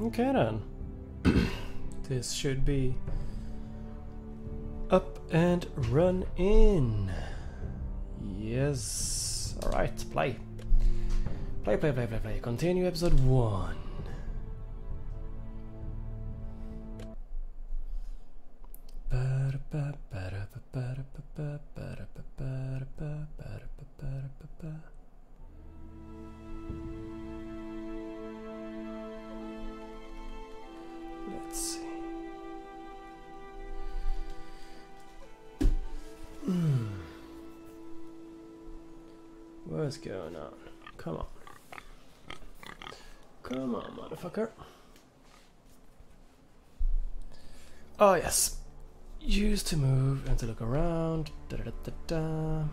Okay then. This should be up and run in. Yes. Alright, play. Play. Continue episode 1. Let's see. What's going on? Come on. Come on, motherfucker. Oh, yes. Use to move and to look around. Da da da da.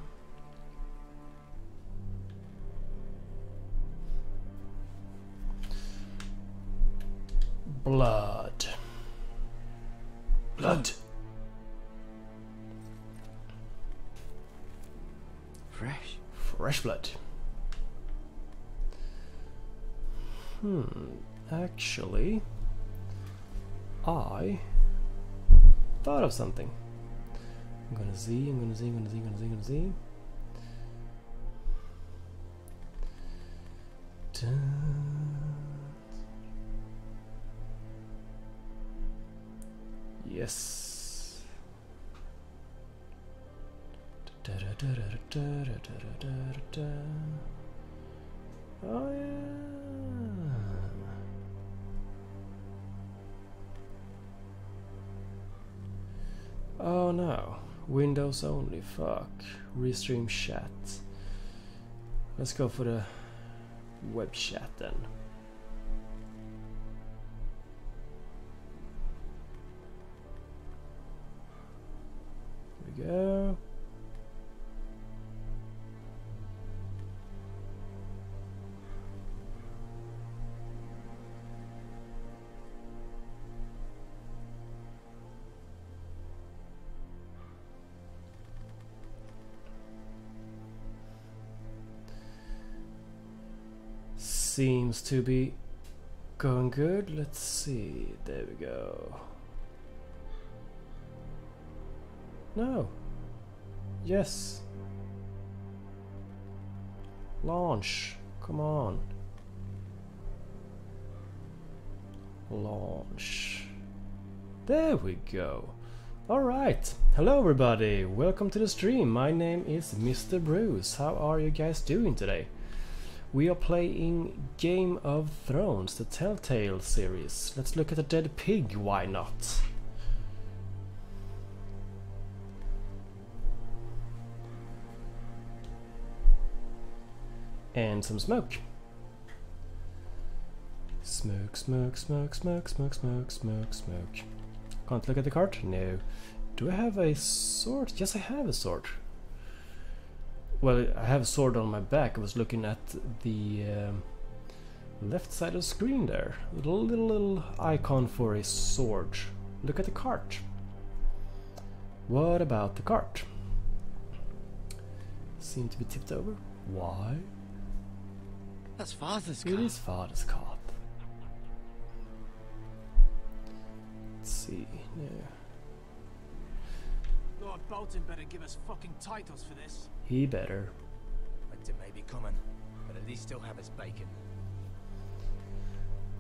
Blood. Blood. Fresh blood. Actually, I thought of something. I'm gonna see. Yes. Oh yeah. Oh no. Windows only. Fuck. Restream chat. Let's go for the web chat then. Here we go. Seems to be going good. Let's see. There we go. No. Yes. Launch. Come on. Launch. There we go. Alright. Hello everybody. Welcome to the stream. My name is MrBruce. How are you guys doing today? We are playing Game of Thrones, the Telltale series. Let's look at a dead pig, why not? And some smoke. Smoke. Can't look at the card? No. Do I have a sword? Yes, I have a sword. Well, I have a sword on my back. I was looking at the left side of the screen there. Little icon for a sword. Look at the cart. What about the cart? Seem to be tipped over. Why? That's Father's cart. It is Father's cart. Let's see. No. Lord Bolton better give us fucking titles for this. He better. Winter may be coming, but at least he'll have his bacon.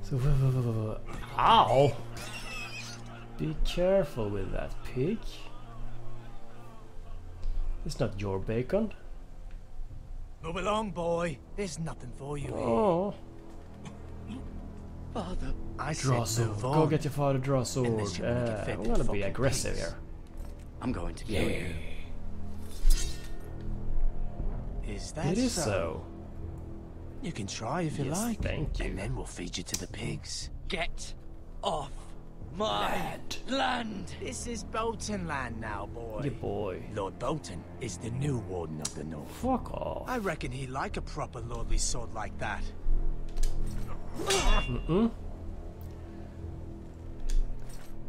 So, ow! Be careful with that, pig. It's not your bacon. Move along, boy. There's nothing for you Oh. here. Father, I Draw said sword. move Go on. get your father, draw sword. Unless you wanna get fed I'm to gonna be fucking aggressive pigs. here. I'm going to kill you. Is that It is so. You can try if you Yes, like. thank you. And then we'll feed you to the pigs. Get off my land! This is Bolton land now, boy. Yeah, boy. Lord Bolton is the new Warden of the North. Fuck off. I reckon he'd like a proper lordly sword like that.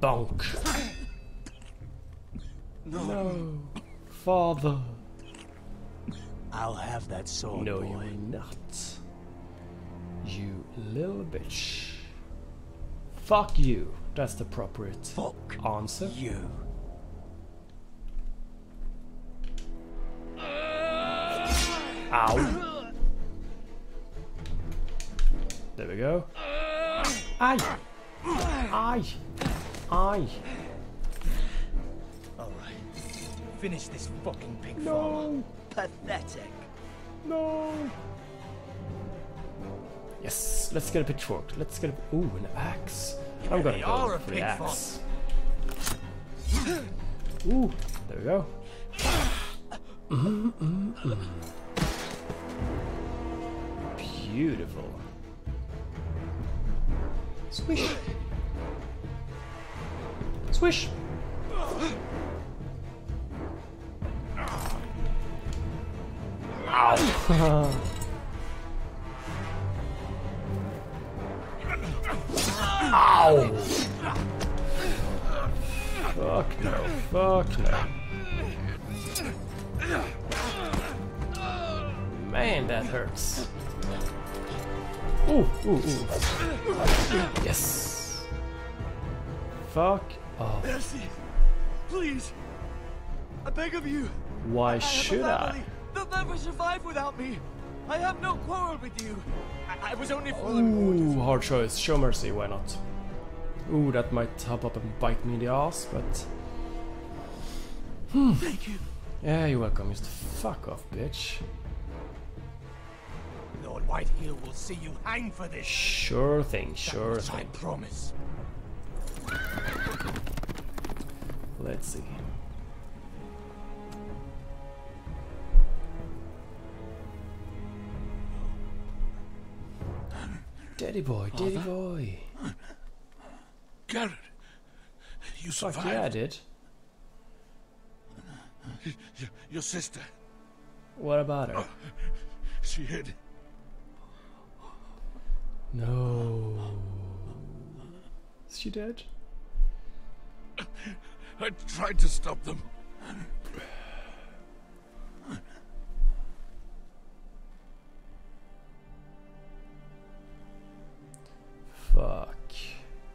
Bonk. No. Father. I'll have that sword, No, boy. you will not. You little bitch. Fuck you. That's the appropriate answer. You. Ow. There we go. Aye. Aye. Aye. Alright. Finish this fucking pig No. farmer. Pathetic. No. Yes, let's get a pitchfork. Let's get a... Ooh, an axe. I'm gonna They go are a for the pig axe. Ooh, there we go. Beautiful. Swish. Swish. Ow. Ow. Fuck no. Fuck no. Man, that hurts. Ooh, ooh, ooh. Yes. Fuck off. Mercy. Please. I beg of you. Why should I? They'll never survive without me. I have no quarrel with you. I was only fooling. Ooh, hard choice. Show mercy, why not? Ooh, that might hop up and bite me in the ass, but... Thank you. Yeah, you're welcome. Just fuck off, bitch. Lord Whitehill will see you hang for this. Sure thing, sure That much I thing. promise. Let's see. Daddy boy, daddy boy. Garrett, you Fuck survived. yeah, I did. Your sister, What about her? she hid. No. Is she dead? I tried to stop them. Fuck.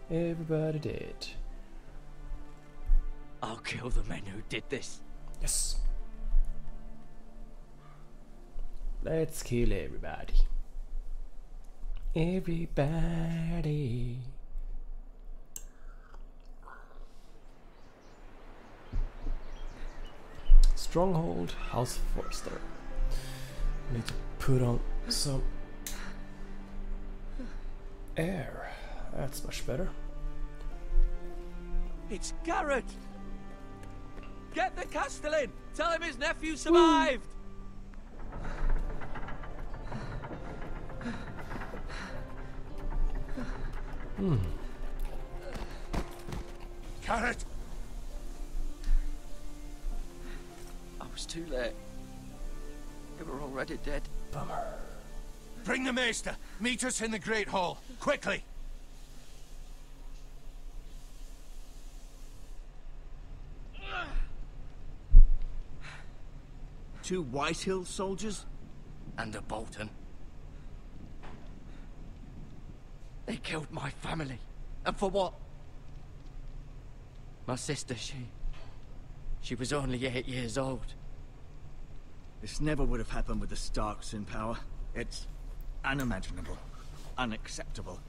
Everybody did. I'll kill the men who did this. Yes. Let's kill everybody. Everybody. Stronghold, House Forster. Need to put on some air. That's much better. It's Garrett. Get the Castellan. Tell him his nephew survived. Garrett, I was too late. They were already dead. Bummer. bring the maester. Meet us in the Great Hall, quickly. Two Whitehill soldiers? And a Bolton. They killed my family. And for what? My sister, she was only 8 years old. This never would have happened with the Starks in power. It's unimaginable. Unacceptable.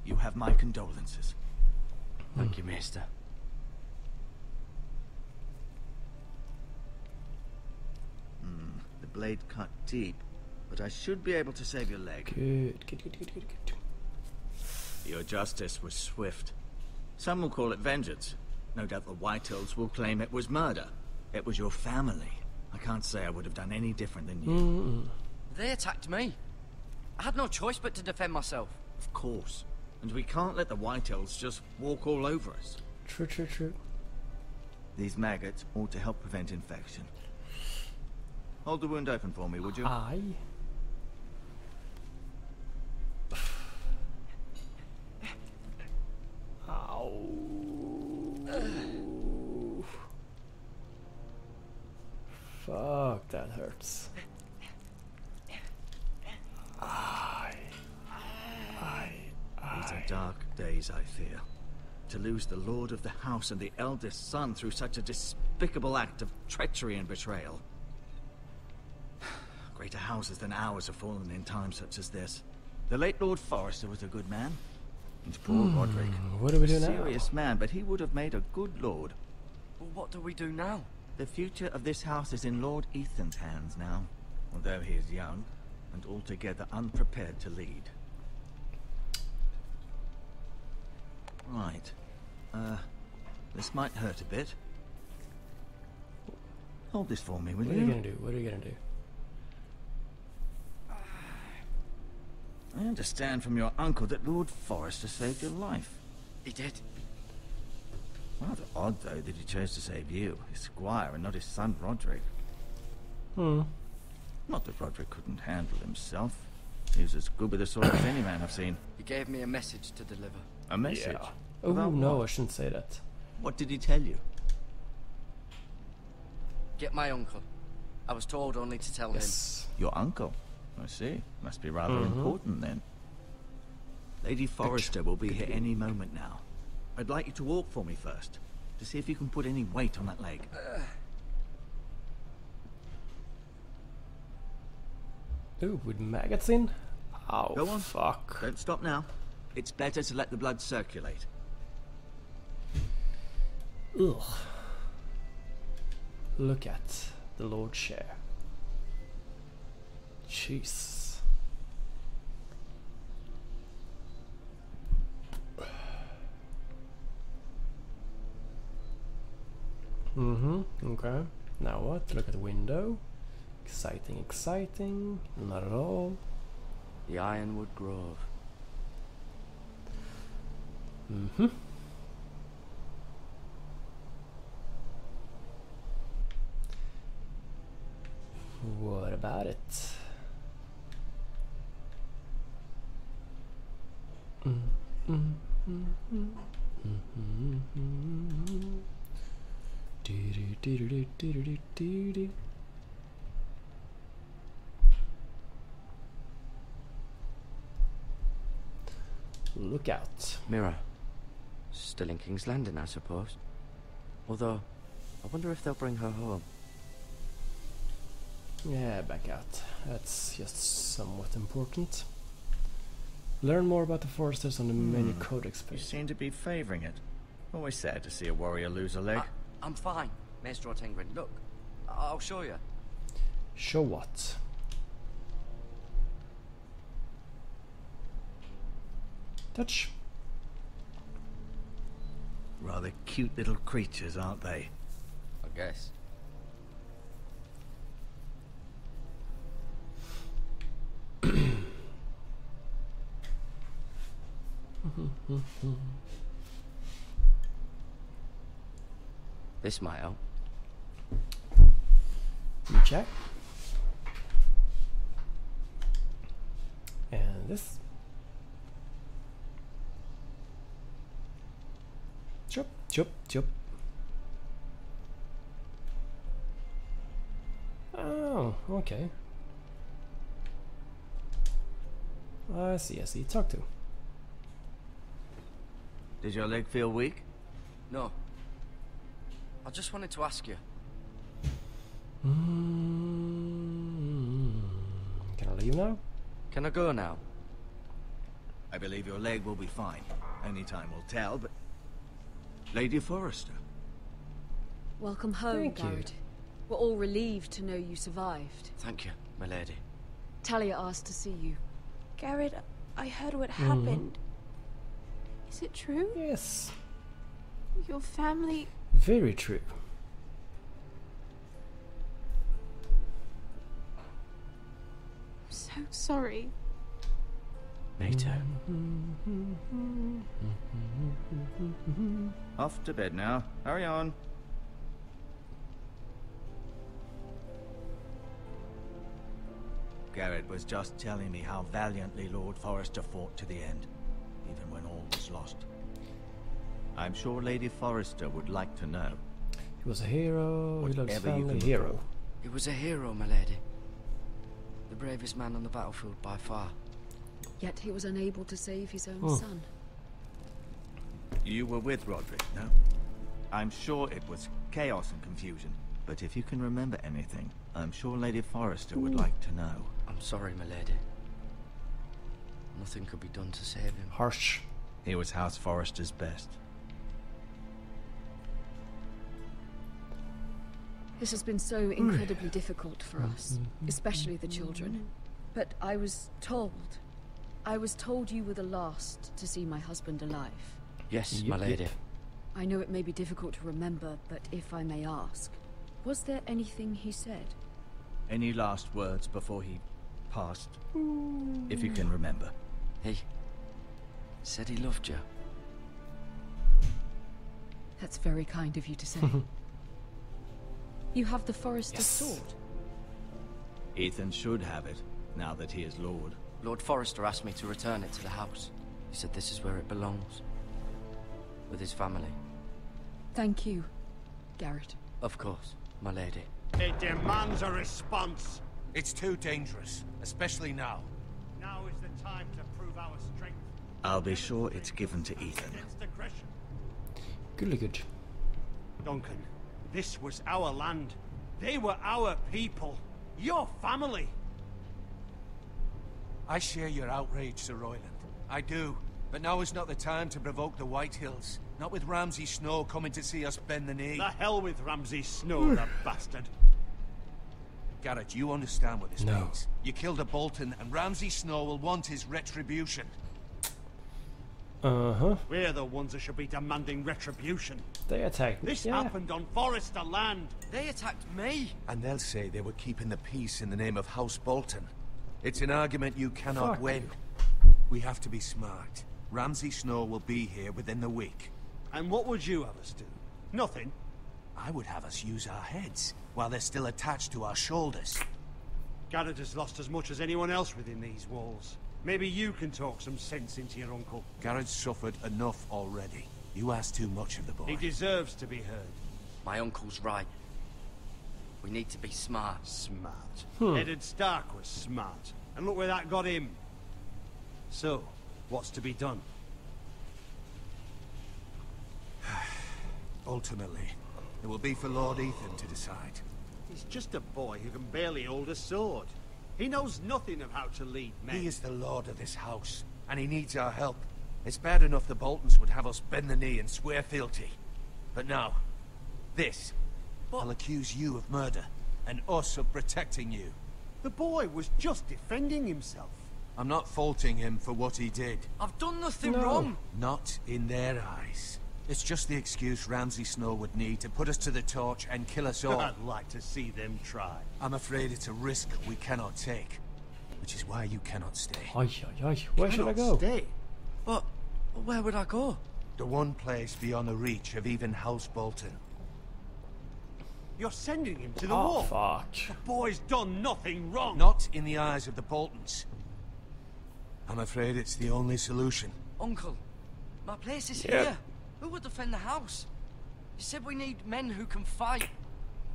You have my condolences. Thank you, Maester. The blade cut deep, but I should be able to save your leg. Good, good, good, good, good, good. Your justice was swift. Some will call it vengeance. No doubt the Whitehills will claim it was murder. It was your family. I can't say I would have done any different than you. They attacked me. I had no choice but to defend myself. Of course. And we can't let the Whitehills just walk all over us. True, true, true. These maggots ought to help prevent infection. Hold the wound open for me, would you? Aye. Ow. Fuck, that hurts. Aye. Aye. Aye. are dark days, I fear. To lose the lord of the house and the eldest son through such a despicable act of treachery and betrayal. Greater houses than ours have fallen in times such as this. The late Lord Forrester was a good man. And poor Roderick. What do we do a now? serious man, but he would have made a good lord. Well, what do we do now? The future of this house is in Lord Ethan's hands now, although he is young and altogether unprepared to lead. Right. This might hurt a bit. Hold this for me, will you? What are you gonna do? What are you gonna do? I understand from your uncle that Lord Forrester saved your life. He did. Rather odd, though, that he chose to save you, his squire, and not his son Roderick. Not that Roderick couldn't handle himself. He was as good with a sword as any man I've seen. He gave me a message to deliver. A message? Yeah. Oh About no, what? I shouldn't say that. What did he tell you? Get my uncle. I was told only to tell Yes. Your uncle? I see. Must be rather important then. Lady Forrester will be here any moment now. I'd like you to walk for me first, to see if you can put any weight on that leg. Ooh, with maggots in? Oh, Go on. fuck. Don't stop now. It's better to let the blood circulate. Ugh. Look at the Lord's share. Jeez. Okay. Now what? Look at the window. Exciting, exciting. Not at all. The Ironwood Grove. What about it? Look out. Mirror. Still in King's Landing, I suppose. Although, I wonder if they'll bring her home. Yeah, back out. That's just somewhat important. Learn more about the Foresters on the menu codex You page. seem to be favoring it. Always sad to see a warrior lose a leg. I'm fine, Maestro Tengrin. Look, I'll show you. Show what? Touch. Rather cute little creatures, aren't they? I guess. This might help. You check. And this. Chup, chup, chup. Oh, okay. I see, I see. Talk to. Did your leg feel weak? No. I just wanted to ask you. Can I leave now? Can I go now? I believe your leg will be fine. Only time will tell, but... Lady Forrester. Welcome home, Thank you. Garrett. We're all relieved to know you survived. Thank you, my lady. Talia asked to see you. Garrett, I heard what happened. Is it true? Yes. Your family... Very true. I'm so sorry. Me too. Off to bed now. Hurry on. Garrett was just telling me how valiantly Lord Forrester fought to the end, even when all was lost. I'm sure Lady Forrester would like to know. He was a hero. He loved his Whatever you family. can Hero. recall. He was a hero, my lady. The bravest man on the battlefield by far. Yet he was unable to save his own son. You were with Roderick, no? I'm sure it was chaos and confusion. But if you can remember anything, I'm sure Lady Forrester would like to know. I'm sorry, my lady. Nothing could be done to save him. Harsh. He was House Forrester's best. This has been so incredibly difficult for us, especially the children. But I was told you were the last to see my husband alive. Yes, my lady. I know it may be difficult to remember, but if I may ask, was there anything he said? Any last words before he passed? If you can remember. He said he loved you. That's very kind of you to say. You have the Forrester's sword. Ethan should have it, now that he is Lord. Lord Forrester asked me to return it to the house. He said this is where it belongs. With his family. Thank you, Garrett. Of course, my lady. It demands a response. It's too dangerous, especially now. Now is the time to prove our strength. I'll be sure it's given to Ethan. Against aggression. Good. Duncan, this was our land. They were our people. Your family. I share your outrage, Sir Royland. I do. But now is not the time to provoke the White Hills. Not with Ramsay Snow coming to see us bend the knee. The hell with Ramsay Snow, the bastard. Garrett, you understand what this means. You killed a Bolton, and Ramsay Snow will want his retribution. We're the ones that should be demanding retribution. They attacked me. This happened on Forrester land. They attacked me! And they'll say they were keeping the peace in the name of House Bolton. It's an argument you cannot win. We have to be smart. Ramsay Snow will be here within the week. And what would you have us do? Nothing. I would have us use our heads, while they're still attached to our shoulders. Garrett has lost as much as anyone else within these walls. Maybe you can talk some sense into your uncle. Garrett's suffered enough already. You ask too much of the boy. He deserves to be heard. My uncle's right. We need to be smart. Smart. Eddard Stark was smart. And look where that got him. So, what's to be done? Ultimately, it will be for Lord Ethan to decide. He's just a boy who can barely hold a sword. He knows nothing of how to lead men. He is the lord of this house, and he needs our help. It's bad enough the Boltons would have us bend the knee and swear fealty. But now, this. I'll accuse you of murder, and us of protecting you. The boy was just defending himself. I'm not faulting him for what he did. I've done nothing wrong! Not in their eyes. It's just the excuse Ramsay Snow would need to put us to the torch and kill us all. I'd like to see them try. I'm afraid it's a risk we cannot take, which is why you cannot stay. Where should I go? Stay. But where would I go? The one place beyond the reach of even House Bolton. You're sending him to the wall. Fuck. The boy's done nothing wrong. Not in the eyes of the Boltons. I'm afraid it's the only solution. Uncle, my place is here. Who would defend the house? You said we need men who can fight.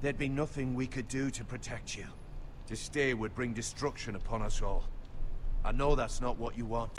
There'd be nothing we could do to protect you. To stay would bring destruction upon us all. I know that's not what you want.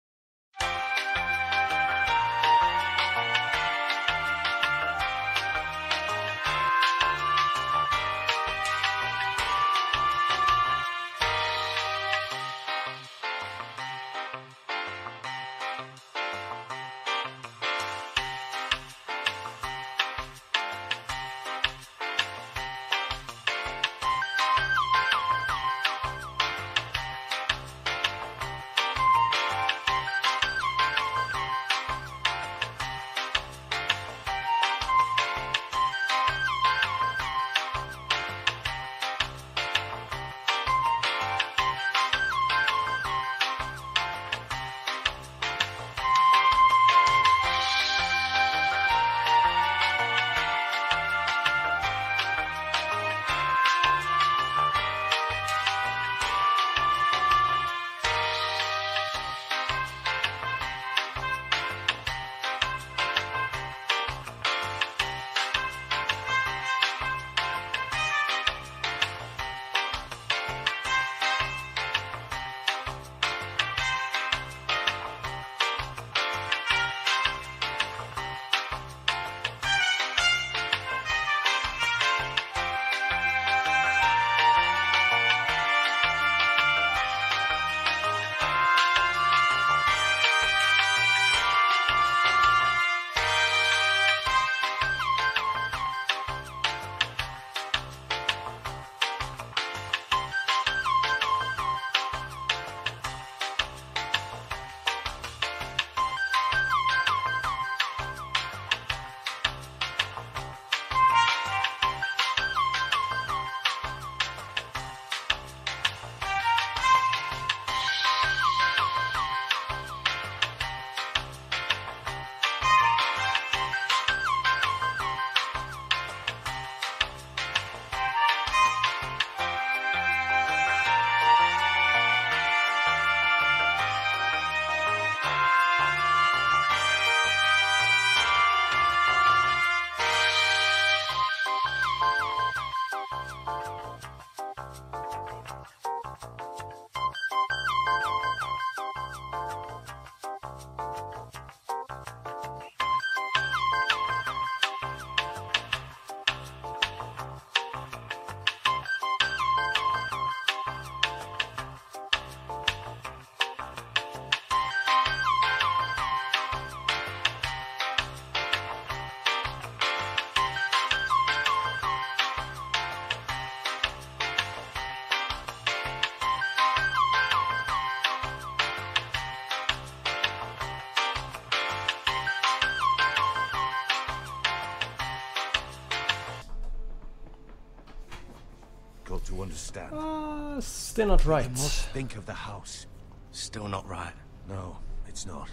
to understand. Still not right. You must think of the house. Still not right. No, it's not.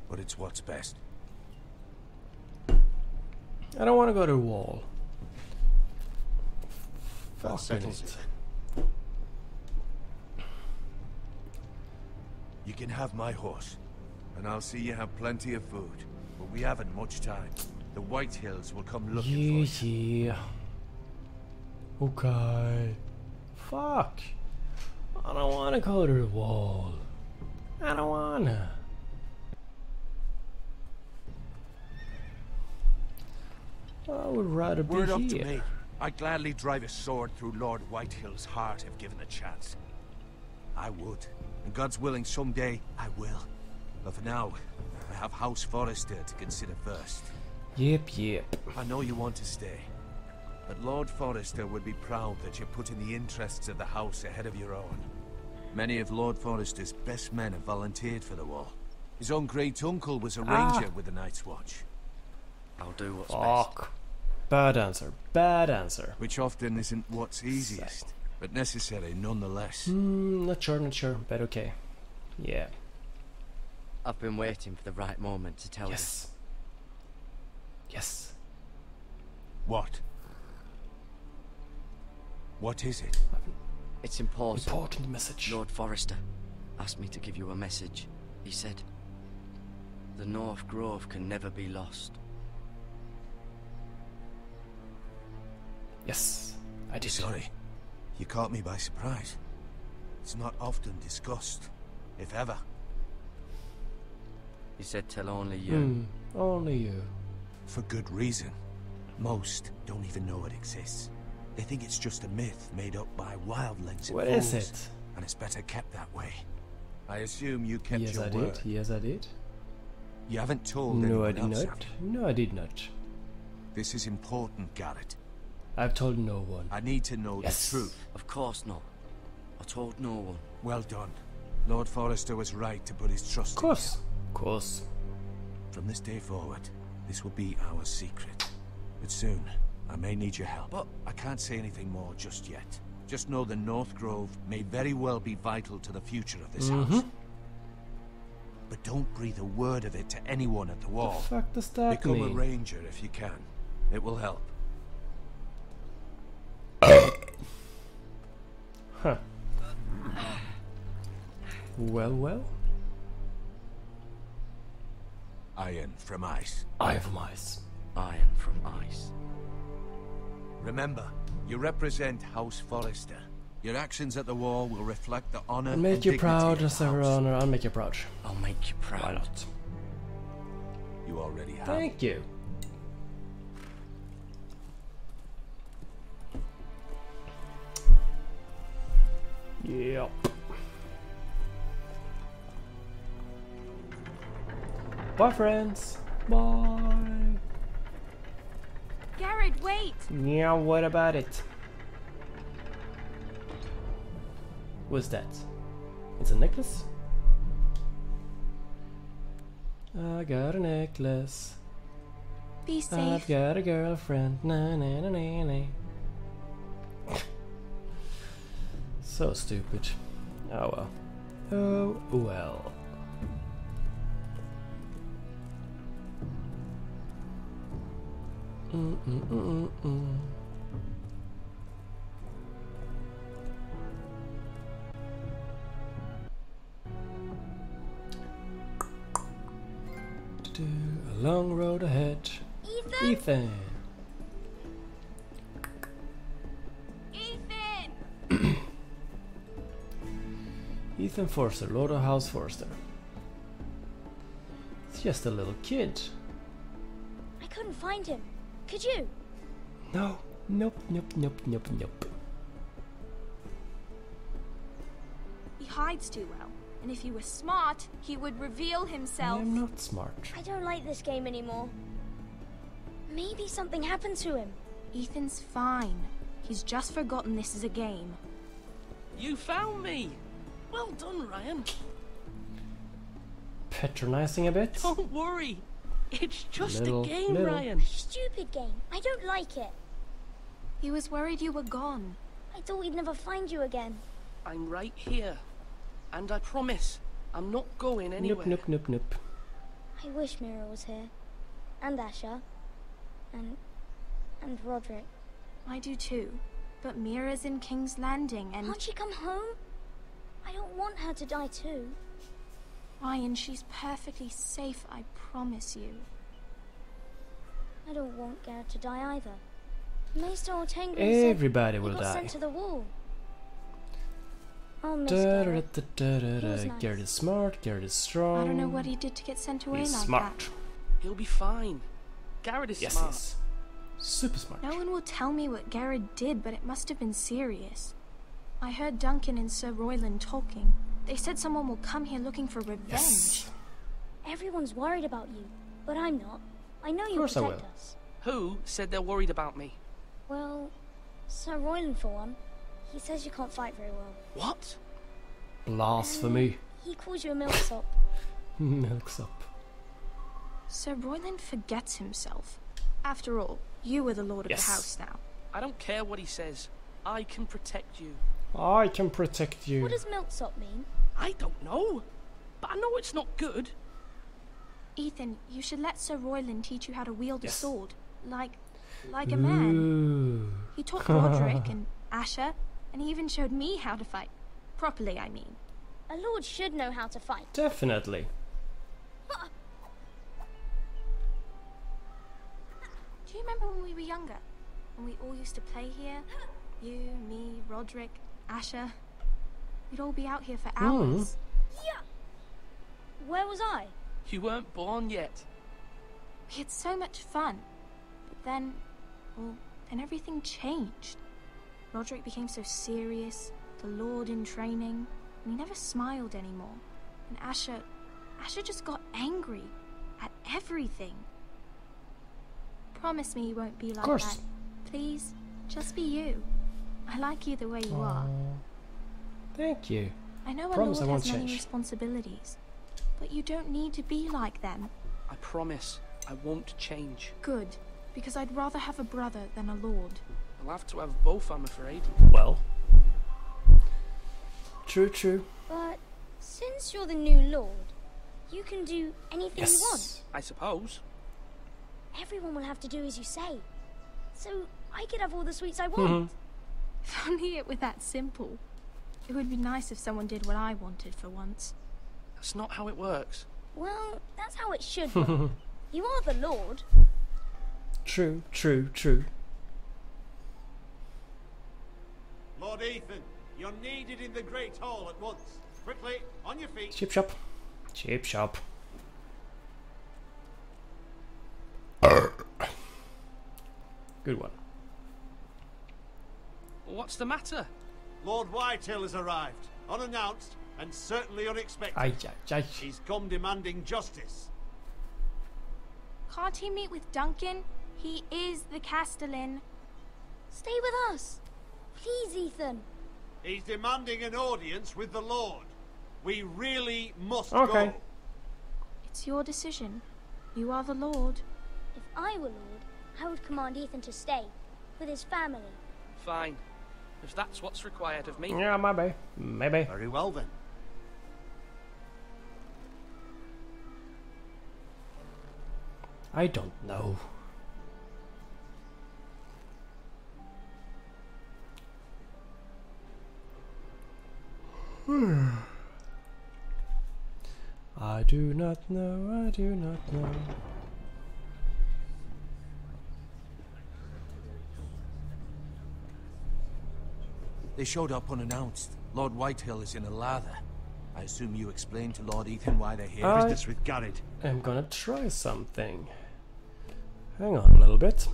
But it's what's best. I don't want to go to the wall. That Fuck settles it. it. You can have my horse, and I'll see you have plenty of food. But we haven't much time. The White Hills will come looking for you. Yeah. Okay. Fuck. I don't want to go to the wall. I don't wanna. I would rather be Word up to here. me. I'd gladly drive a sword through Lord Whitehill's heart if given a chance. I would. And God's willing, someday I will. But for now, I have House Forrester to consider first. Yep. I know you want to stay. But Lord Forrester would be proud that you're putting the interests of the house ahead of your own. Many of Lord Forrester's best men have volunteered for the wall. His own great-uncle was a ranger with the Night's Watch. I'll do what's best. Fuck. Bad answer. Bad answer. Which often isn't what's easiest, but necessary nonetheless. Not sure, but okay. Yeah. I've been waiting for the right moment to tell Yes. Yes. What? What is it? you. It's important. Important message. Lord Forrester asked me to give you a message. He said, the North Grove can never be lost. Yes. I did. Sorry. You caught me by surprise. It's not often discussed, if ever. He said tell only you. Only you. For good reason. Most don't even know it exists. They think it's just a myth made up by wildlings and What fools, is it? and it's better kept that way. I assume you kept Yes, your I word. did. Yes, I did. You haven't told No, I anyone did else, not. have you? No, I did not. This is important, Garrett. I've told no one. I need to know Yes. the truth. Of course not. I told no one. Well done. Lord Forrester was right to put his trust Of course. Of course. in you. From this day forward, this will be our secret. But soon, I may need your help. But I can't say anything more just yet. Just know the North Grove may very well be vital to the future of this house. But don't breathe a word of it to anyone at the The wall. fuck does that Become a mean? ranger if you can. It will help. Huh. Well. Iron from ice. I have mice. iron from ice. Remember, you represent House Forrester. Your actions at the wall will reflect the honor I'll and make you dignity proud, of as the our house. honor. I'll make you proud. I'll make you proud. Why not? You already have. Thank you. Yep. Bye, friends. Bye. Garrett, wait! Yeah, what about it? What's that? It's a necklace? I got a necklace. Be I've safe. got a girlfriend. Na na na na na. So stupid. Oh well. Oh well. A long road ahead. Ethan! Ethan. Ethan! Ethan Forster, Lord of House Forster. It's just a little kid. I couldn't find him. Could you? No. Nope. He hides too well. And if he was smart, he would reveal I himself. am not smart. I don't like this game anymore. Maybe something happened to him. Ethan's fine. He's just forgotten this is a game. You found me! Well done, Ryan. Patronizing a bit. Don't worry. It's just Little- a game, little. Ryan. Stupid game. I don't like it. He was worried you were gone. I thought we'd never find you again. I'm right here. And I promise, I'm not going anywhere. Nope, nope, nope, nope. I wish Mira was here. And Asher. And Roderick. I do too. But Mira's in King's Landing and... Can't she come home? I don't want her to die too. Ryan, she's perfectly safe, I promise you. I don't want Garrett to die either. Maester Ortenga Everybody will got die. sent to the wall. I'll miss Garrett. He was Garrett is smart, Garrett is strong. I don't know what he did to get sent away He's like smart. that. He'll be fine. Garrett is Yes, smart. he's super smart. No one will tell me what Garrett did, but it must have been serious. I heard Duncan and Sir Royland talking. They said someone will come here looking for revenge. Yes. Everyone's worried about you, but I'm not. I know you'll course I protect will. us. Who said they're worried about me? Well, Sir Royland for one. He says you can't fight very well. What? Blasphemy. He calls you a milksop. Milksop. Sir Royland forgets himself. After all, you are the lord of Yes. the house now. I don't care what he says. I can protect you. I can protect you. What does milksop mean? I don't know. But I know it's not good. Ethan, you should let Sir Royland teach you how to wield Yes. a sword. Like a man. Ooh. He taught Roderick and Asher, and he even showed me how to fight. Properly, I mean. A lord should know how to fight. Definitely. Do you remember when we were younger? When we all used to play here? You, me, Roderick, Asher. We'd all be out here for hours. Yeah. Where was I? You weren't born yet. We had so much fun. But then, well, then everything changed. Roderick became so serious, the Lord in training, and he never smiled anymore. And Asher just got angry at everything. Promise me you won't be like course. that. Please, just be you. I like you the way you are. Thank you. I know a Promise I lord won't has many change. responsibilities, but you don't need to be like them. I promise I won't change. Good, because I'd rather have a brother than a lord. I'll have to have both, I'm afraid. Well. True, true. But since you're the new lord, you can do anything you want. Yes. I suppose. Everyone will have to do as you say. So I could have all the sweets I want. If only it were that simple. It would be nice if someone did what I wanted for once. That's not how it works. Well, that's how it should work. You are the lord. True, true, true. Lord Ethan, you're needed in the Great Hall at once. Quickly, on your feet. Chip shop. Chip shop. Good one. What's the matter? Lord Whitehill has arrived, unannounced and certainly unexpected. Ay, ay, ay. He's come demanding justice. Can't he meet with Duncan? He is the Castellan. Stay with us. Please, Ethan. He's demanding an audience with the Lord. We really must Okay. go. It's your decision. You are the Lord. If I were lord, I would command Ethan to stay with his family. Fine. If that's what's required of me. Yeah, maybe. Maybe. Very well then. I don't know. I do not know, I do not know. They showed up unannounced. Lord Whitehill is in a lather. I assume you explained to Lord Ethan why they're here. Business with Garrett. I'm gonna try something. Hang on a little bit.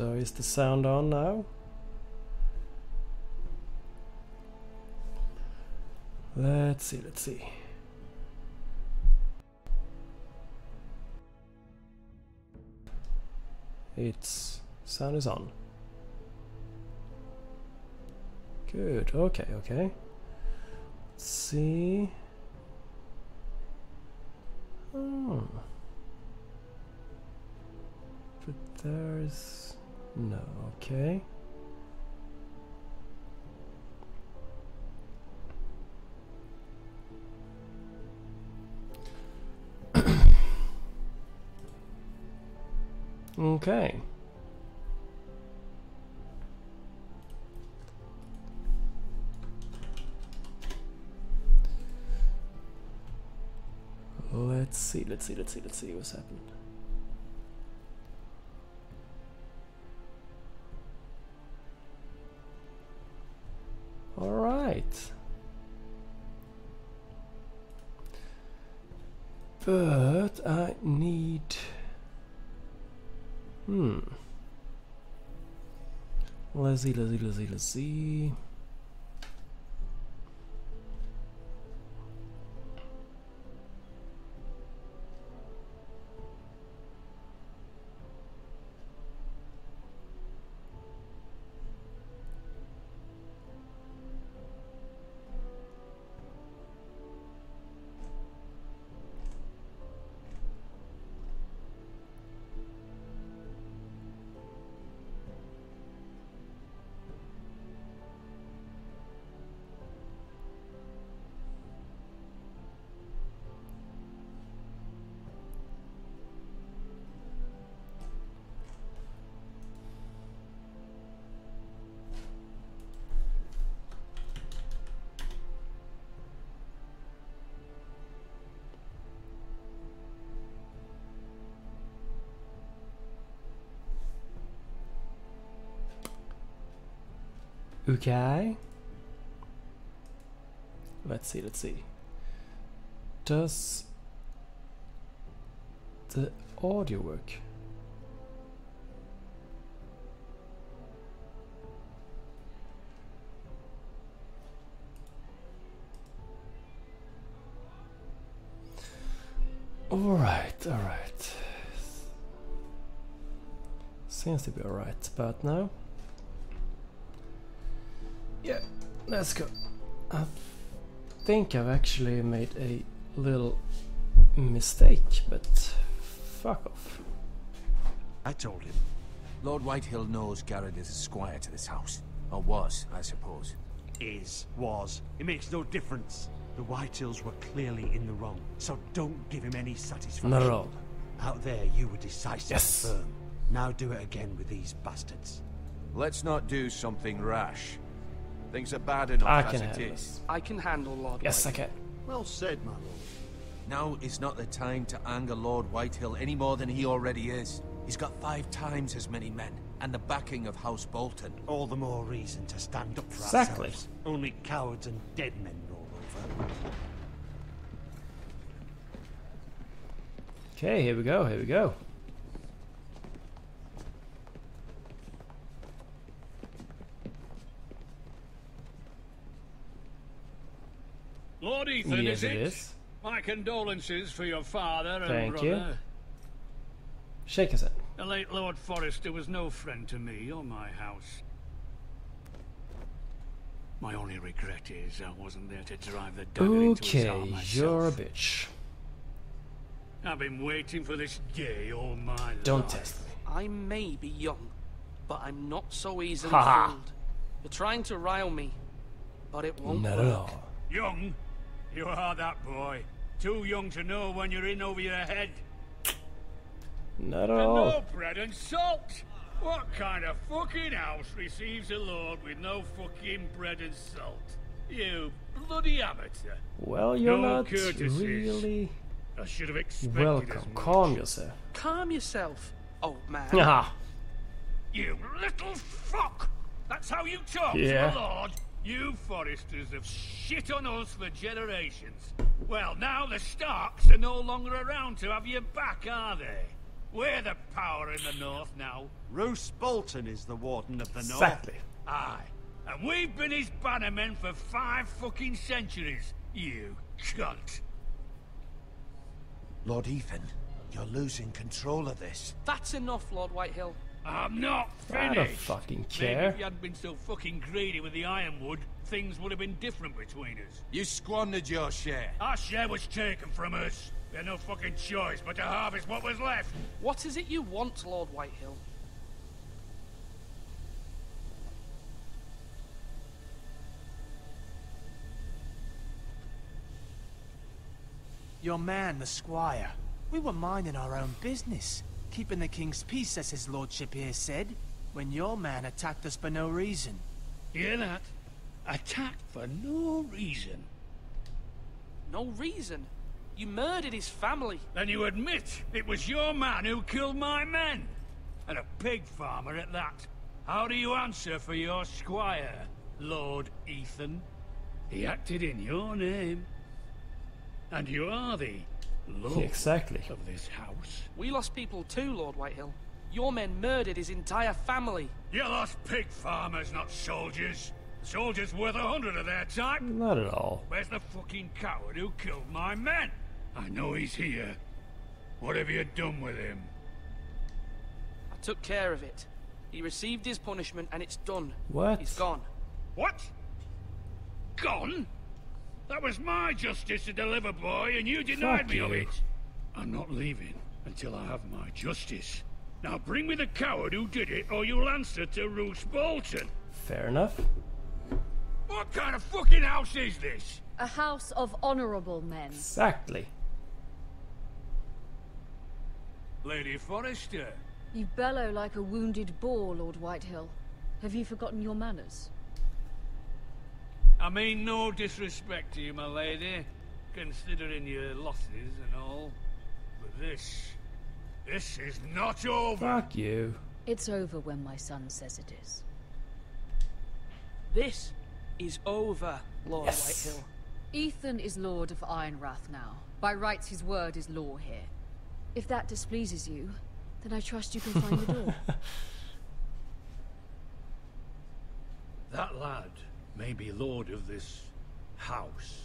So is the sound on now? Let's see. Its sound is on. Good, okay. Let's see. Oh. But there's no, okay. Okay. Let's see what's happened. All right. But I need Let's see. Okay. Let's see. Does the audio work? All right. Seems to be all right, but now. Yeah, let's go. I think I've actually made a little mistake, but fuck off. I told him. Lord Whitehill knows Garrett is a squire to this house. Or was, I suppose. Was. It makes no difference. The Whitehills were clearly in the wrong, so don't give him any satisfaction. Not at all. Out there, you were decisive and firm. Now do it again with these bastards. Let's not do something rash. Things are bad enough as it is. I can handle Lord Yes, Whitehill. I can. Well said, my lord. Now is not the time to anger Lord Whitehill any more than he already is. He's got 5 times as many men, and the backing of House Bolton. All the more reason to stand up for Exactly. ourselves. Only cowards and dead men roll over. Okay, here we go. Lord Ethan, Yes, is it it? is. My condolences for your father and Thank brother. you. Shake his hand. The late Lord Forrester was no friend to me or my house. My only regret is I wasn't there to drive the dagger into his heart Okay, myself. you're a bitch. I've been waiting for this day all my Don't life. test me. I may be young, but I'm not so easily Ha-ha. fooled. You're trying to rile me, but it won't Not work. at all. Young? You are that boy. Too young to know when you're in over your head. Not at And all. no bread and salt! What kind of fucking house receives a lord with no fucking bread and salt? You bloody amateur. Well, you're No not courtesies. really I should have expected welcome. as much. Calm yourself. Calm yourself, old man. Haha. You little fuck! That's how you talk Yeah. to a lord? You Foresters have shit on us for generations. Well, now the Starks are no longer around to have your back, are they? We're the power in the north now. Roose Bolton is the warden of the north. Exactly. Aye. And we've been his bannermen for 5 fucking centuries, you cunt. Lord Ethan, you're losing control of this. That's enough, Lord Whitehill. I'm not I finished. don't fucking Maybe care. if you hadn't been so fucking greedy with the ironwood, things would have been different between us. You squandered your share. Our share was taken from us. We had no fucking choice but to harvest what was left. What is it you want, Lord Whitehill? Your man, the squire. We were minding our own business, keeping the king's peace, as his lordship here said, when your man attacked us for no reason. Hear that? Attacked for no reason. No reason. You murdered his family. Then you admit it was your man who killed my men. And a pig farmer at that. How do you answer for your squire, Lord Ethan? He acted in your name. And you are the lord Exactly. of this house. We lost people too, Lord Whitehill. Your men murdered his entire family. You lost pig farmers, not soldiers. Soldiers worth 100 of their time. Not at all. Where's the fucking coward who killed my men? I know he's here. What have you done with him? I took care of it. He received his punishment and it's done. What? He's gone. What? Gone? That was my justice to deliver, boy, and you denied Fuck me of you. it. I'm not leaving until I have my justice. Now bring me the coward who did it, or you'll answer to Roose Bolton. Fair enough. What kind of fucking house is this? A house of honorable men. Exactly. Lady Forrester. You bellow like a wounded boar, Lord Whitehill. Have you forgotten your manners? I mean no disrespect to you, my lady, considering your losses and all. But this is not over. Fuck you. It's over when my son says it is. This is over, Lord Yes. Whitehill. Ethan is Lord of Ironrath now. By rights, his word is law here. If that displeases you, then I trust you can find the door. That lad may be lord of this house,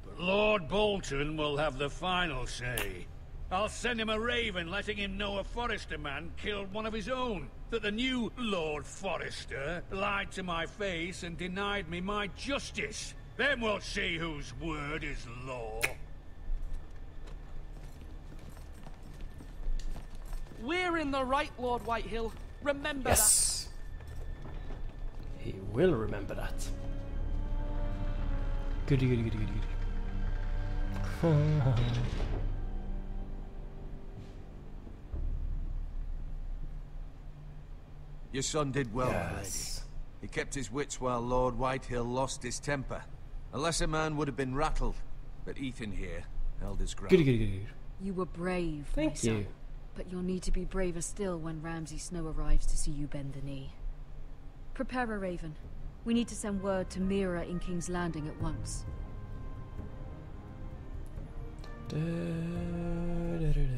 but Lord Bolton will have the final say. I'll send him a raven letting him know a Forrester man killed one of his own, that the new Lord Forrester lied to my face and denied me my justice. Then we'll see whose word is law. We're in the right, Lord Whitehill. Remember Yes. He will remember that. Goody, goody, goody, goody, goody. Your son did well, Yes. lady. He kept his wits while Lord Whitehill lost his temper. A lesser man would have been rattled, but Ethan here held his ground. Goody, goody, goody. You were brave, my Thank son. you. But you'll need to be braver still when Ramsay Snow arrives to see you bend the knee. Prepare a raven. We need to send word to Mira in King's Landing at once. Da, da, da, da.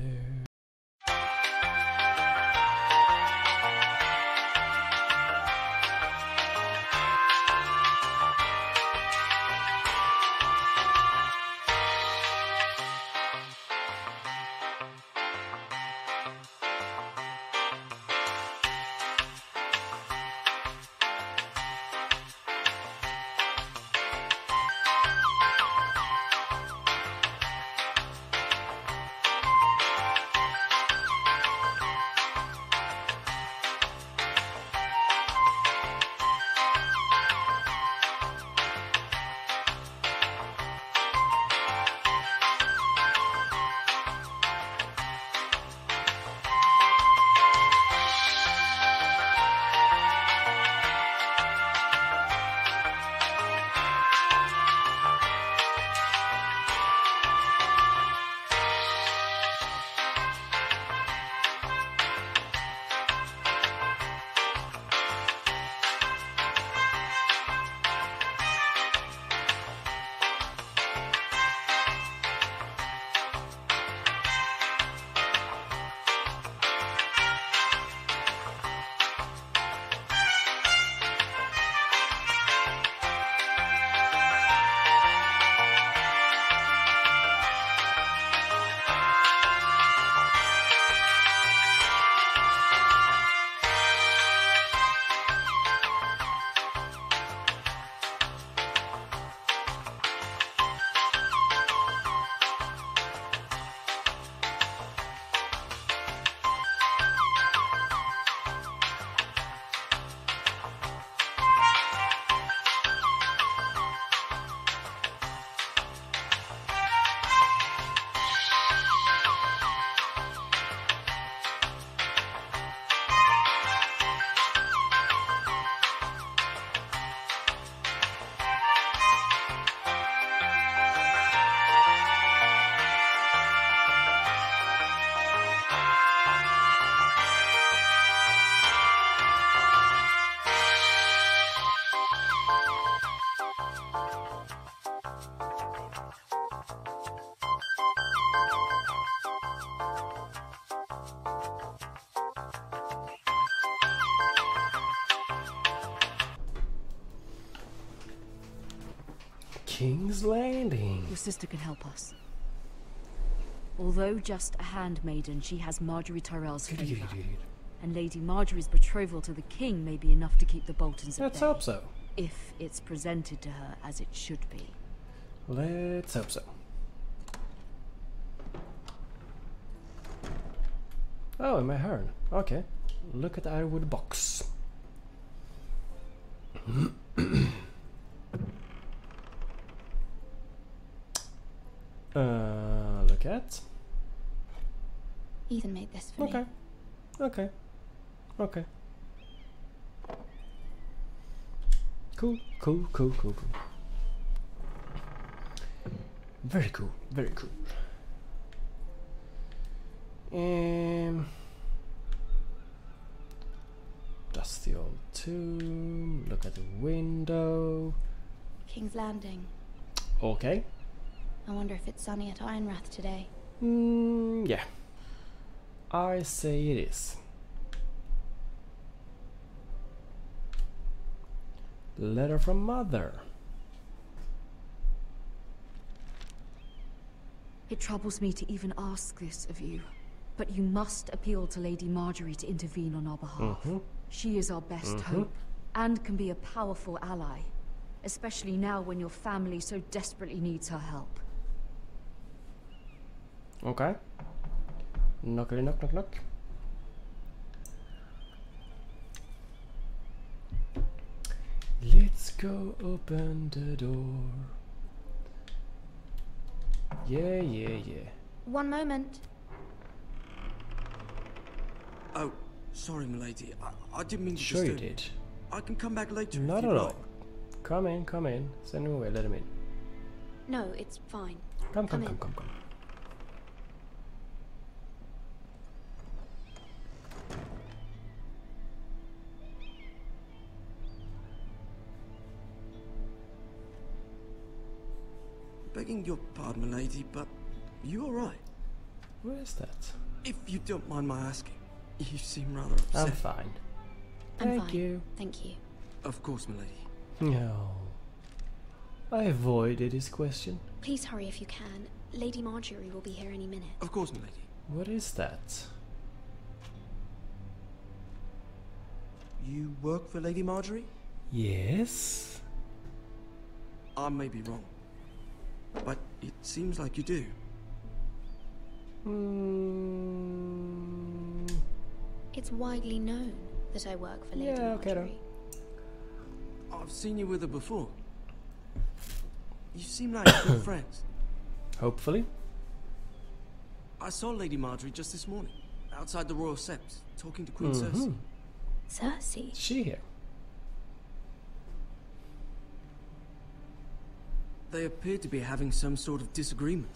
King's Landing. Your sister can help us. Although just a handmaiden, she has Marjorie Tyrell's favor. And Lady Marjorie's betrothal to the king may be enough to keep the Boltons at bay. Let's hope so. If it's presented to her as it should be. Let's hope so. Oh, in my horn. Okay. Look at the ironwood box. Look at. Ethan made this for me. Okay. Cool. Very cool. Dusty old tomb. Look at the window. King's Landing. Okay. I wonder if it's sunny at Ironrath today. Yeah. I say it is. Letter from Mother. It troubles me to even ask this of you, but you must appeal to Lady Marjorie to intervene on our behalf. She is our best hope, and can be a powerful ally, especially now when your family so desperately needs her help. Okay. Knockity knock. Let's go open the door. Yeah. One moment. Oh, sorry, milady. I didn't mean to Sure you disturb. did. I can come back later. Not if at you'd all. like. Come in. Send him away, let him in. No, it's fine. Come. Begging your pardon, milady, but you all right? Where is that? If you don't mind my asking, you seem rather upset. I'm fine. I'm Thank fine. you. Thank you. Of course, milady. No. I avoided his question. Please hurry if you can. Lady Marjorie will be here any minute. Of course, milady. What is that? You work for Lady Marjorie? Yes? I may be wrong, but it seems like you do. It's widely known that I work for Lady Marjorie. I've seen you with her before. You seem like good friends. Hopefully. I saw Lady Marjorie just this morning, outside the Royal Sept, talking to Queen Cersei. Cersei? Is she here? They appeared to be having some sort of disagreement.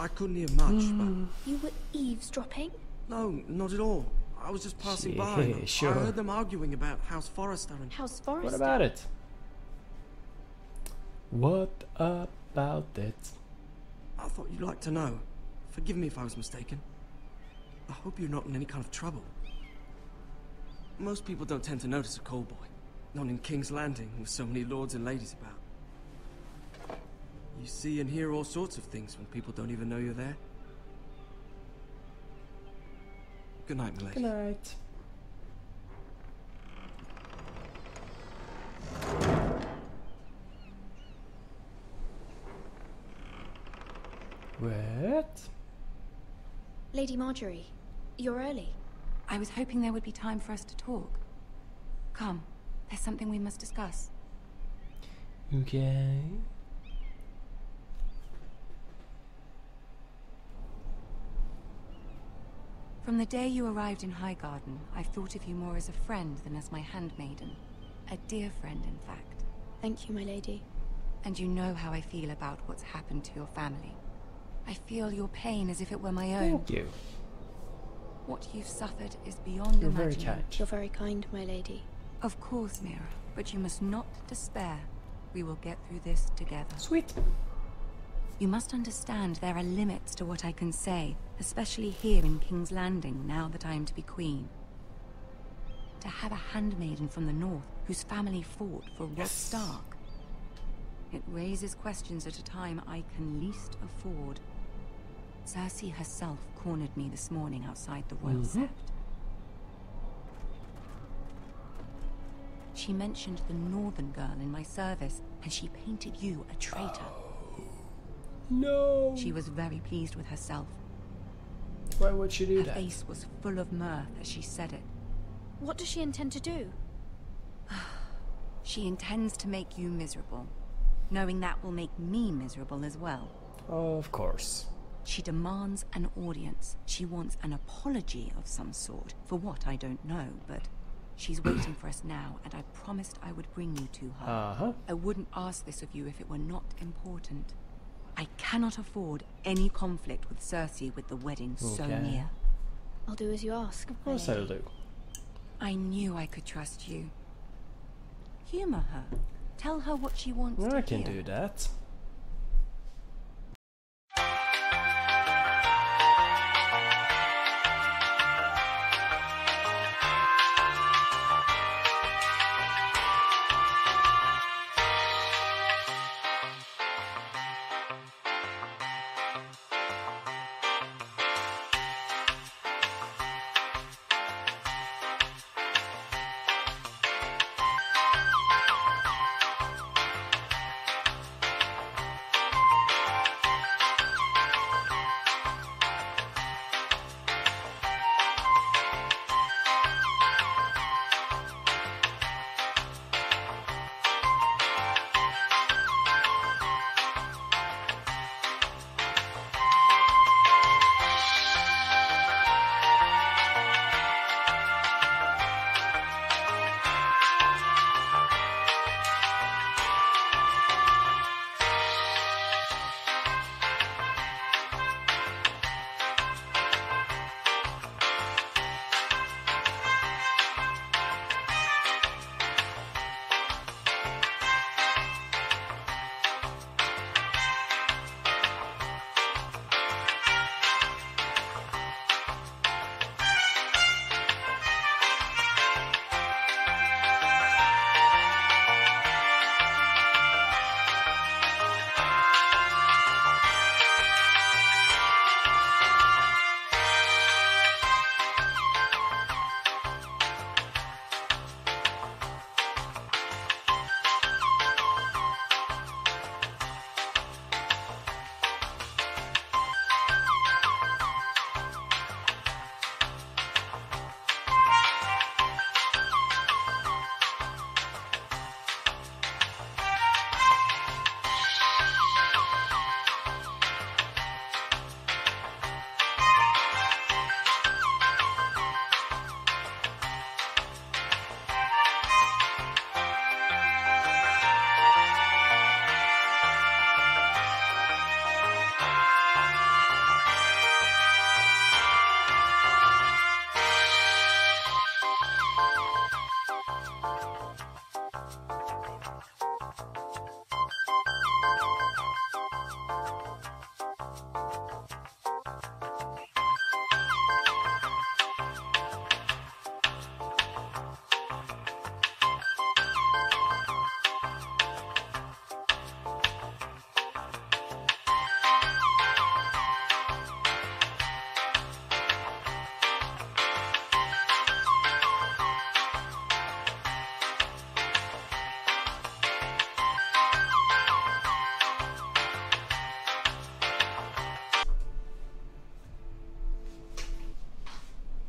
I couldn't hear much, but... You were eavesdropping? No, not at all. I was just passing by. And Sure. I heard them arguing about House Forrester and... House Forrester? What about it? What about it? I thought you'd like to know. Forgive me if I was mistaken. I hope you're not in any kind of trouble. Most people don't tend to notice a call boy. Not in King's Landing, with so many lords and ladies about. You see and hear all sorts of things when people don't even know you're there. Good night, milady. Good night. What? Lady Marjorie, you're early. I was hoping there would be time for us to talk. Come, there's something we must discuss. Okay. From the day you arrived in Highgarden, I've thought of you more as a friend than as my handmaiden. A dear friend, in fact. Thank you, my lady. And you know how I feel about what's happened to your family. I feel your pain as if it were my own. Thank you. What you've suffered is beyond You're very imagining. kind. You're very kind, my lady. Of course, Mira, but you must not despair. We will get through this together. Sweet. You must understand there are limits to what I can say, especially here in King's Landing, now that I am to be queen. To have a handmaiden from the north, whose family fought for Robb Stark. It raises questions at a time I can least afford. Cersei herself cornered me this morning outside the Royal Sept. She mentioned the Northern girl in my service, and she painted you a traitor. No! She was very pleased with herself. Why would she do Her that? face was full of mirth as she said it. What does she intend to do? She intends to make you miserable, knowing that will make me miserable as well. Of course. She demands an audience. She wants an apology of some sort. For what, I don't know, but she's waiting for us now, and I promised I would bring you to her. I wouldn't ask this of you if it were not important. I cannot afford any conflict with Cersei with the wedding so near. I'll do as you ask. Of course I'll do. I knew I could trust you. Humor her. Tell her what she wants to hear. I can do that.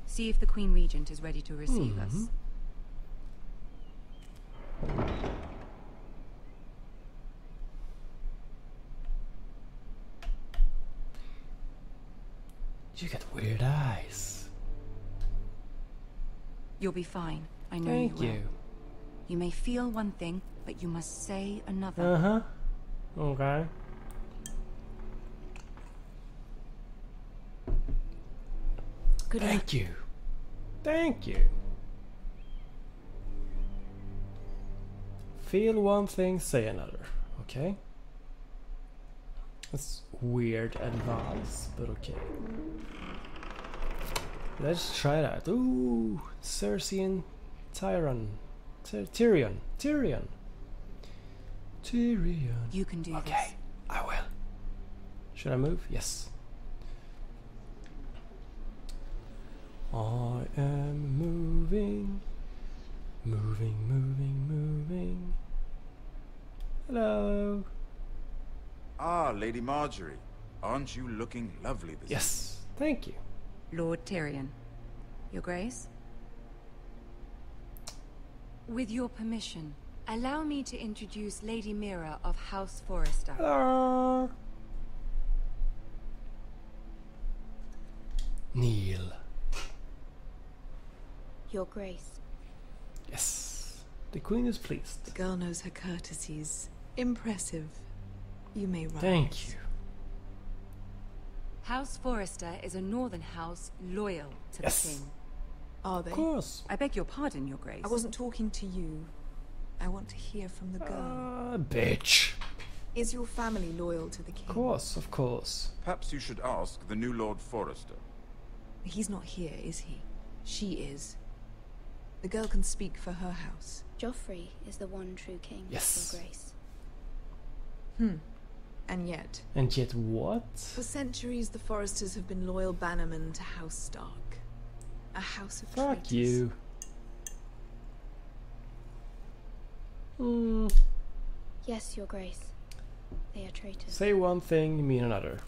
See if the Queen Regent is ready to receive us. You got weird eyes. You'll be fine. I know Thank you will. you. You may feel one thing, but you must say another. Uh-huh. Okay. Good luck. Thank you. Thank you. Feel one thing, say another. Okay? That's weird advice, but okay. Let's try that. Ooh, Cersei and Tyrion. Tyrion. You can do this. Okay, I will. Should I move? Yes. I am moving. Moving. Hello. Ah, Lady Marjorie. Aren't you looking lovely this Yes, thank you. Lord Tyrion. Your Grace? With your permission, allow me to introduce Lady Mira of House Forrester. Hello. Kneel. Your Grace. Yes. The Queen is pleased. The girl knows her courtesies. Impressive. You may rise. Thank you. House Forrester is a northern house loyal to the king. Are they? Of course. I beg your pardon, Your Grace. I wasn't talking to you. I want to hear from the girl. Bitch. Is your family loyal to the king? Of course. Perhaps you should ask the new Lord Forrester. He's not here, is he? She is. The girl can speak for her house. Joffrey is the one true king, Yes. Your Grace. And yet... And yet what? For centuries, the Forresters have been loyal bannermen to House Stark. A house of Fuck traitors. you. Yes, Your Grace. They are traitors. Say one thing, mean another.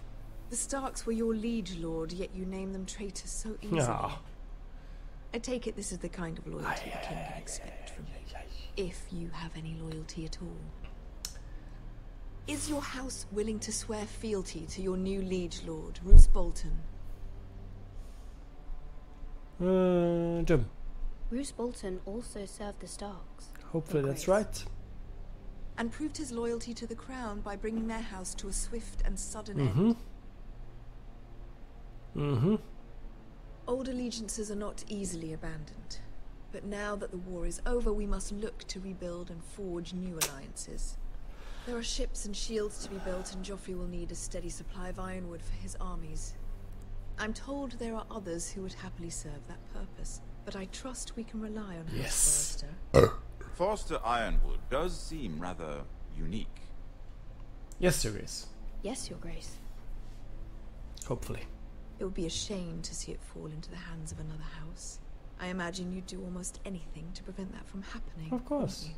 The Starks were your liege lord, yet you name them traitors so easily. Ah. I take it this is the kind of loyalty the king can expect from you. If you have any loyalty at all. Is your house willing to swear fealty to your new liege lord, Roose Bolton? Jim. Roose Bolton also served the Starks. Hopefully that's right. And proved his loyalty to the crown by bringing their house to a swift and sudden end. Old allegiances are not easily abandoned. But now that the war is over, we must look to rebuild and forge new alliances. There are ships and shields to be built, and Joffrey will need a steady supply of ironwood for his armies. I'm told there are others who would happily serve that purpose, but I trust we can rely on House Forrester. Forrester Ironwood does seem rather unique. Yes, Your Grace. Yes, Your Grace. Hopefully. It would be a shame to see it fall into the hands of another house. I imagine you'd do almost anything to prevent that from happening. Of course.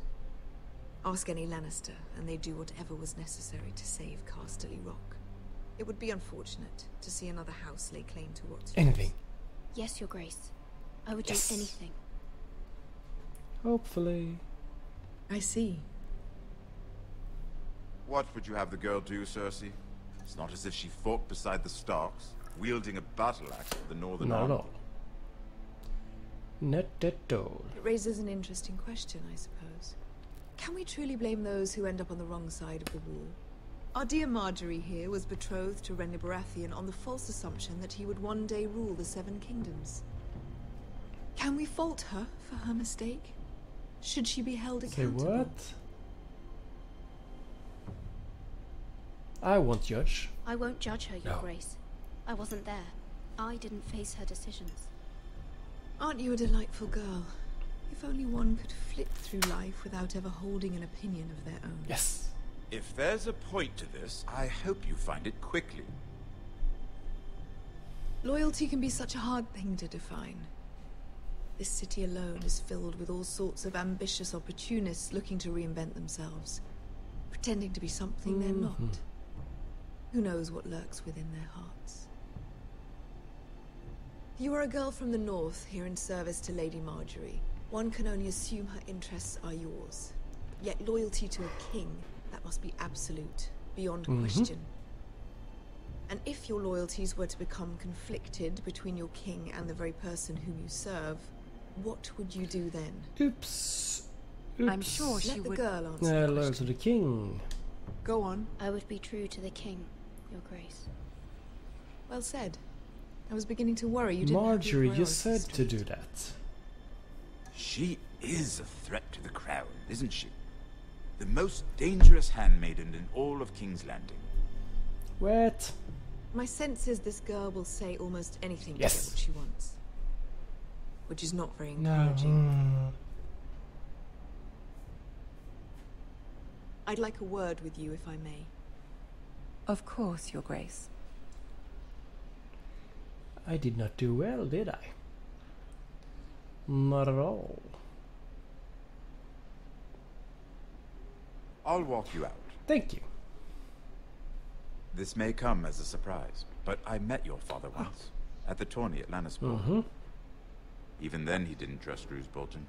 Ask any Lannister, and they'd do whatever was necessary to save Casterly Rock. It would be unfortunate to see another house lay claim to what's Anything. Yes, Your Grace. I would Yes. do anything. Hopefully. I see. What would you have the girl do, Cersei? It's not as if she fought beside the Starks, wielding a battle axe for the Northern Not at Army. all. Not at all. It raises an interesting question, I suppose. Can we truly blame those who end up on the wrong side of the wall? Our dear Marjorie here was betrothed to Renly Baratheon on the false assumption that he would one day rule the Seven Kingdoms. Can we fault her for her mistake? Should she be held Say accountable? what? I won't judge. I won't judge her, Your No. Grace. I wasn't there. I didn't face her decisions. Aren't you a delightful girl? If only one could flit through life without ever holding an opinion of their own. Yes. If there's a point to this, I hope you find it quickly. Loyalty can be such a hard thing to define. This city alone is filled with all sorts of ambitious opportunists looking to reinvent themselves, pretending to be something they're not. Who knows what lurks within their hearts? You are a girl from the north, here in service to Lady Marjorie. One can only assume her interests are yours. Yet loyalty to a king, that must be absolute, beyond question. And if your loyalties were to become conflicted between your king and the very person whom you serve, what would you do then? Oops. I'm sure she Let the would... girl answer the Loyal question. to the king. Go on. I would be true to the king, Your Grace. Well said. I was beginning to worry you didn't Marjorie have your just said priorities to straight. do that. She is a threat to the crown, isn't she? The most dangerous handmaiden in all of King's Landing. What? My sense is this girl will say almost anything Yes. to get what she wants. Which is not very No. encouraging. I'd like a word with you, if I may. Of course, Your Grace. I did not do well, did I? Not at all. I'll walk you out. Thank you. This may come as a surprise, but I met your father once, at the tourney at Lannisport. Even then he didn't trust Roose Bolton.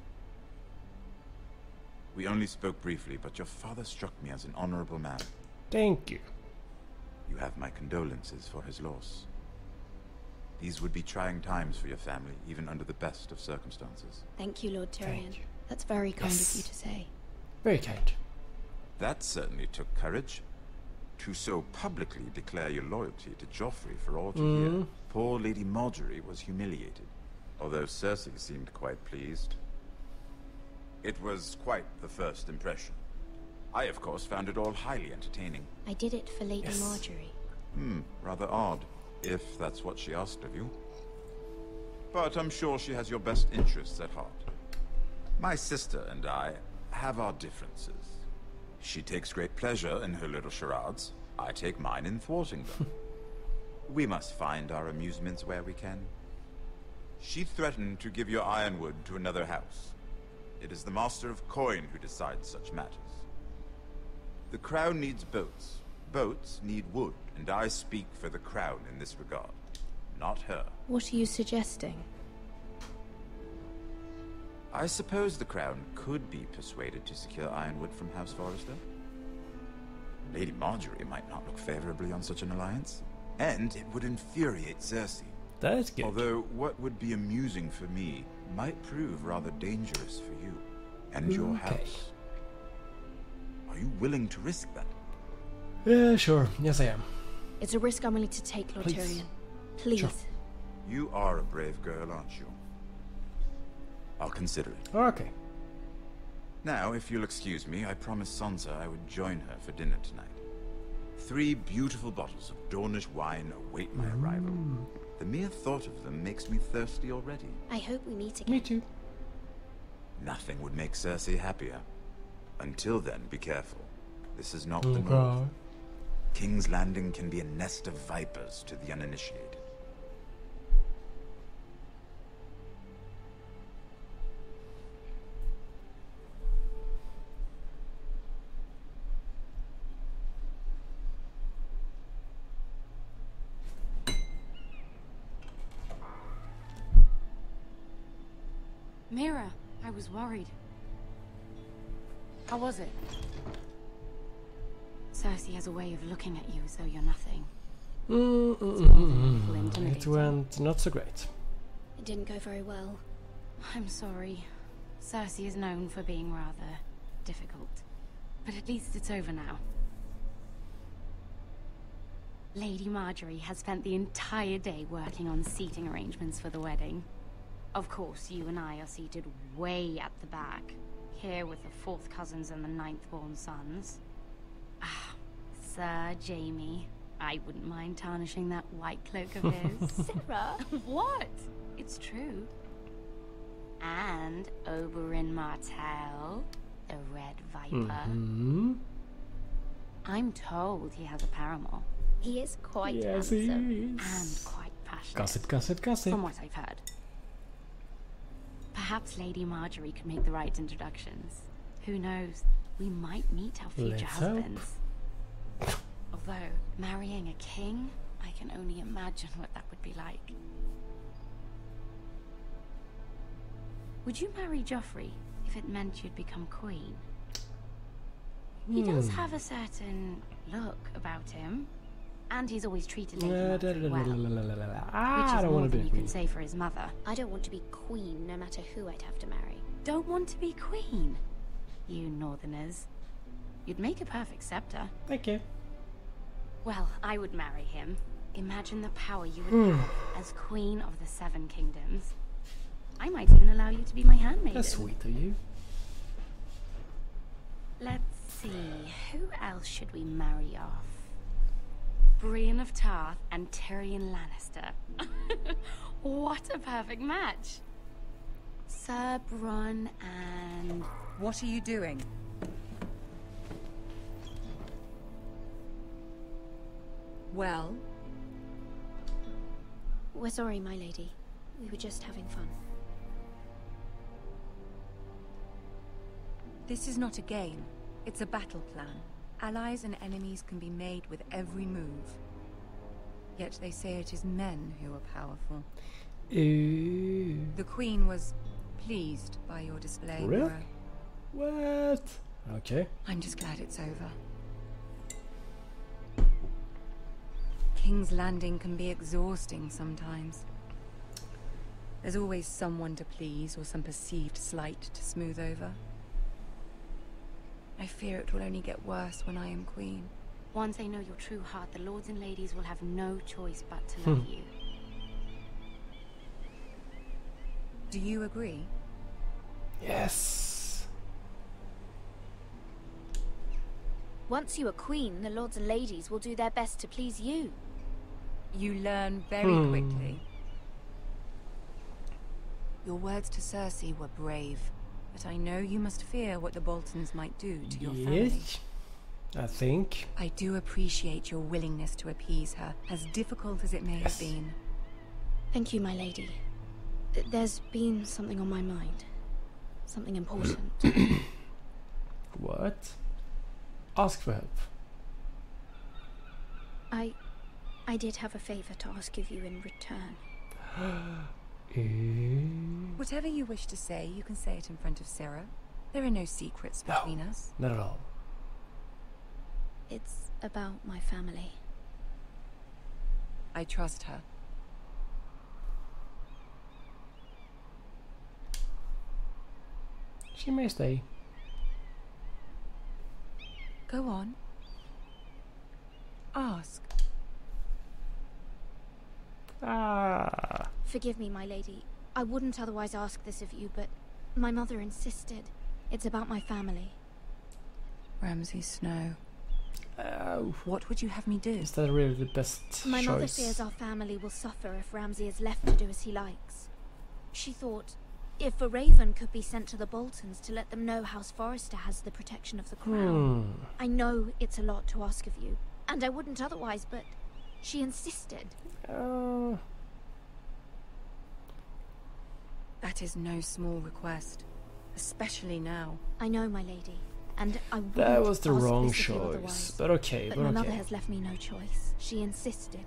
We only spoke briefly, but your father struck me as an honorable man. Thank you. You have my condolences for his loss. These would be trying times for your family, even under the best of circumstances. Thank you, Lord Tyrion. That's very kind of you to say. Very kind. That certainly took courage. To so publicly declare your loyalty to Joffrey for all to hear. Poor Lady Marjorie was humiliated, although Cersei seemed quite pleased. It was quite the first impression. I, of course, found it all highly entertaining. I did it for Lady Marjorie. Rather odd, if that's what she asked of you. But I'm sure she has your best interests at heart. My sister and I have our differences. She takes great pleasure in her little charades. I take mine in thwarting them. We must find our amusements where we can. She threatened to give your ironwood to another house. It is the Master of Coin who decides such matters. The Crown needs boats. Boats need wood, and I speak for the Crown in this regard. Not her. What are you suggesting? I suppose the Crown could be persuaded to secure ironwood from House Forrester. Lady Marjorie might not look favorably on such an alliance, and it would infuriate Cersei. That is good. Although what would be amusing for me might prove rather dangerous for you and your house. Are you willing to risk that? Yeah, sure. Yes, I am. It's a risk I'm willing to take, Lord Tyrion. Please. Sure. You are a brave girl, aren't you? I'll consider it. Okay. Now, if you'll excuse me, I promised Sansa I would join her for dinner tonight. 3 beautiful bottles of Dornish wine await my arrival. The mere thought of them makes me thirsty already. I hope we meet again. Me too. Nothing would make Cersei happier. Until then, be careful. This is not the north. King's Landing can be a nest of vipers to the uninitiated. Mira, I was worried. How was it? Cersei has a way of looking at you as though you're nothing. It went not so great. It didn't go very well. I'm sorry. Cersei is known for being rather difficult. But at least it's over now. Lady Marjorie has spent the entire day working on seating arrangements for the wedding. Of course, you and I are seated way at the back, here with the 4th cousins and the 9th-born sons. Ah, Sir Jaime. I wouldn't mind tarnishing that white cloak of his. Sarah! What? It's true. And Oberyn Martell, the Red Viper. I'm told he has a paramour. He is quite handsome. And quite passionate. Gossip, gossip, gossip. From what I've heard. Perhaps Lady Marjorie could make the right introductions. Who knows? We might meet our future husbands. Although, marrying a king, I can only imagine what that would be like. Would you marry Joffrey if it meant you'd become queen? He does have a certain look about him. And he's always treated Lady Marjorie well. Which is more than you can say for his mother. I don't want to be queen, no matter who I'd have to marry. Don't want to be queen? You northerners. You'd make a perfect scepter. Thank you. Well, I would marry him. Imagine the power you would have as Queen of the 7 Kingdoms. I might even allow you to be my handmaiden. That's sweet of you. Let's see, who else should we marry off? Brienne of Tarth and Tyrion Lannister. What a perfect match. Sir Bronn and... What are you doing? Well? We're sorry, my lady. We were just having fun. This is not a game. It's a battle plan. Allies and enemies can be made with every move. Yet they say it is men who are powerful. The Queen was pleased by your display. Really? Mira. What? Okay. I'm just glad it's over. King's Landing can be exhausting sometimes. There's always someone to please or some perceived slight to smooth over. I fear it will only get worse when I am queen. Once they know your true heart, the lords and ladies will have no choice but to love you. Do you agree? Yes. Once you are queen, the lords and ladies will do their best to please you. You learn very quickly. Your words to Cersei were brave, but I know you must fear what the Boltons might do to your family. Yes, I think. I do appreciate your willingness to appease her, as difficult as it may have been. Thank you, my lady. There's been something on my mind. Something important. What? Ask for help. I did have a favor to ask of you in return. Whatever you wish to say, you can say it in front of Sarah. There are no secrets between us. Not at all. It's about my family. I trust her. She may stay. Go on. Ask. Forgive me, my lady. I wouldn't otherwise ask this of you, but my mother insisted. It's about my family. Ramsay Snow. What would you have me do? Is that really the best My choice? mother fears our family will suffer if Ramsay is left to do as he likes. She thought, if a raven could be sent to the Boltons to let them know House Forrester has the protection of the crown. I know it's a lot to ask of you, and I wouldn't otherwise, but she insisted. That is no small request, especially now. I know, my lady, and I wouldn't That was the ask wrong this of you choice, otherwise. but okay, But my mother has left me no choice. She insisted.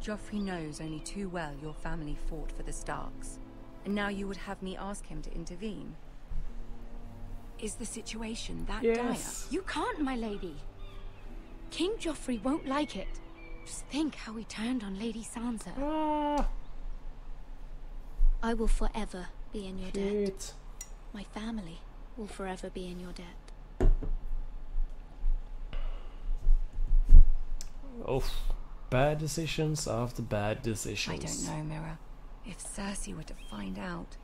Joffrey knows only too well your family fought for the Starks, and now you would have me ask him to intervene. Is the situation that dire? You can't, my lady. King Joffrey won't like it. Just think how he turned on Lady Sansa. I will forever be in your debt. My family will forever be in your debt. Oh, bad decisions after bad decisions. I don't know, Mira. If Cersei were to find out...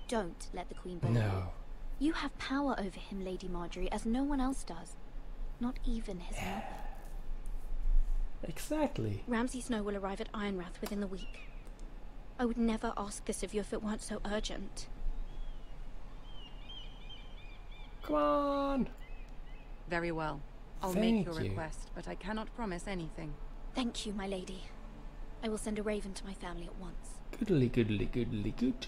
Don't let the Queen believe No. you. You have power over him, Lady Marjorie, as no one else does. Not even his mother. Exactly. Ramsay Snow will arrive at Ironrath within the week. I would never ask this of you if it weren't so urgent. Come on! Very well. I'll make your request, but I cannot promise anything. Thank you, my lady. I will send a raven to my family at once. Goodly, goodly, goodly, good.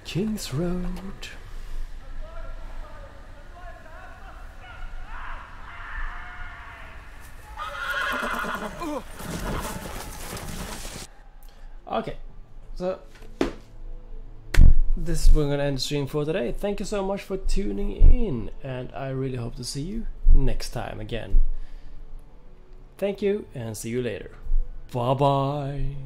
King's Road. Okay, so this is where we're gonna end the stream for today. Thank you so much for tuning in, and I really hope to see you next time again. Thank you, and see you later. Bye bye.